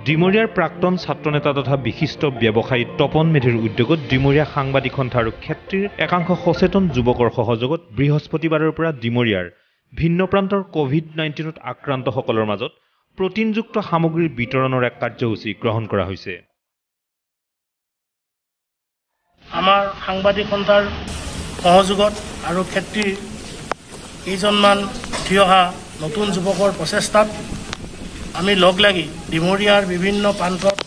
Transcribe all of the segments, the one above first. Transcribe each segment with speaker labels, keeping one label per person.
Speaker 1: ডিমৰীয়াৰ প্ৰাক্তন ছাত্ৰনেতা তথা বিশিষ্ট ব্যৱসায়ী তপন মেধিৰ উদ্যোগত ডিমৰীয়া সাংবাদিক সন্থা আৰু ক্ষেত্ৰীৰ একাংশ সচেতন যুৱকৰ সহযোগত বৃহস্পতিবাৰৰ পৰা ডিমৰীয়াৰ ভিন্ন প্ৰান্তৰ কোভিড-19ত আক্ৰান্তসকলৰ মাজত প্ৰটিনযুক্ত সামগ্ৰীৰ বিতৰণৰ এক কাৰ্যসূচী গ্ৰহণ কৰা হৈছে।
Speaker 2: আমাৰ সাংবাদিক সন্থাৰ সহযোগত আৰু ক্ষেত্ৰীৰ কেইজনমান উঠি অহা নতুন যুৱকৰ প্ৰচেষ্টাত আমি লগ লাগি ডিমৰীয়াৰ বিভিন্ন প্ৰান্তত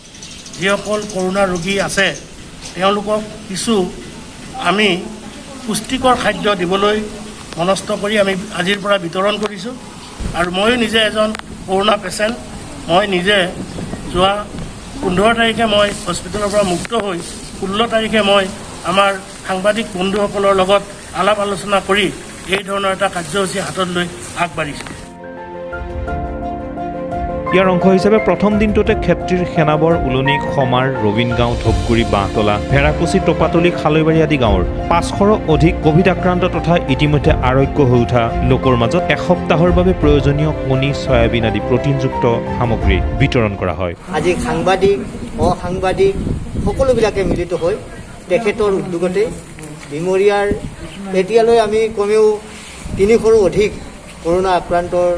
Speaker 2: যিসকল কৰোনা ৰোগী আছে তেওঁলোকক কিছু আমি পুষ্টিকৰ খাদ্য দিবলৈ মনস্থ কৰি আমি আজিৰ পৰা বিতৰণ কৰিছোঁ। আৰু ময়ো নিজে এজন কৰোনা পেচেণ্ট। মই নিজে যোৱা 15 তাৰিখে মই হস্পিটেলৰ পৰা মুক্ত হৈ 16 তাৰিখে মই আমাৰ সাংবাদিক বন্ধুসকলৰ লগত আলাপ আলোচনা কৰি এই ধৰণৰ এটা কাৰ্যসূচী হাতত লৈ আগবাঢ়িছোঁ।
Speaker 1: ইয়াৰ অংশ হিচাপে প্ৰথম দিনটোতে ক্ষেত্ৰীৰ সেনাবৰ, উলনি, খমাৰ, ৰবীনগাঁও, ধূপগুৰি, বাঁহতলা, ভেৰাকুচি, টপাতলি, খালৈবাৰী আদি গাঁৱৰ 500ৰো অধিক কোভিড আক্ৰান্ত তথা ইতিমধ্যে আৰোগ্য হৈ উঠা লোকৰ মাজত এসপ্তাহৰ বাবে প্ৰয়োজনীয় কণী, চয়াবিন আদি প্ৰটিনযুক্ত সামগ্ৰী বিতৰণ কৰা হয়।
Speaker 3: আজি সাংবাদিক, অসাংবাদিক সকলোবিলাকে মিলিত হৈ তেখেতৰ উদ্যোগতে ডিমৰীয়াৰ এতিয়ালৈ আমি কমেও 300ৰো অধিক কৰোনা আক্ৰান্তৰ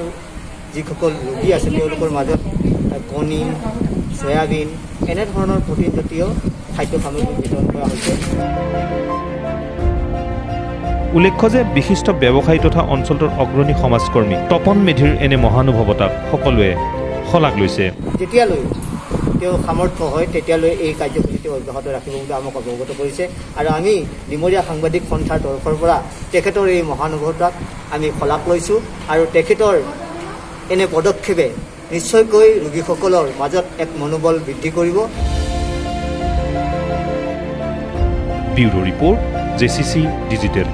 Speaker 3: যিসকল ৰোগী আছে তেওঁলোকৰ মাজত কণী, চয়াবিন এনেধৰণৰ প্ৰটিনজাতীয় খাদ্য সামগ্ৰী বিতৰণ কৰা হৈছে।
Speaker 1: উল্লেখ্য যে বিশিষ্ট ব্যৱসায়ী তথা অঞ্চলটোৰ অগ্ৰণী সমাজকৰ্মী তপন মেধিৰ এনে মহানুভৱতাক সকলোৱে শলাগ লৈছে।
Speaker 3: যেতিয়ালৈ তেওঁ সামৰ্থ্য হয় তেতিয়ালৈ এই কাৰ্যসূচীটো অব্যাহত ৰাখিব বুলি আমাক অৱগত কৰিছে আৰু আমি ডিমৰীয়া সাংবাদিক সন্থাৰ তৰফৰ পৰা তেখেতৰ এই মহানুভৱতাক আমি শলাগ লৈছোঁ আৰু তেখেতৰ এনে পদক্ষেপে নিশ্চয়কৈ ৰোগীসকলৰ মাজত এক মনোবল বৃদ্ধি কৰিব।
Speaker 1: Bureau report, JCC digital.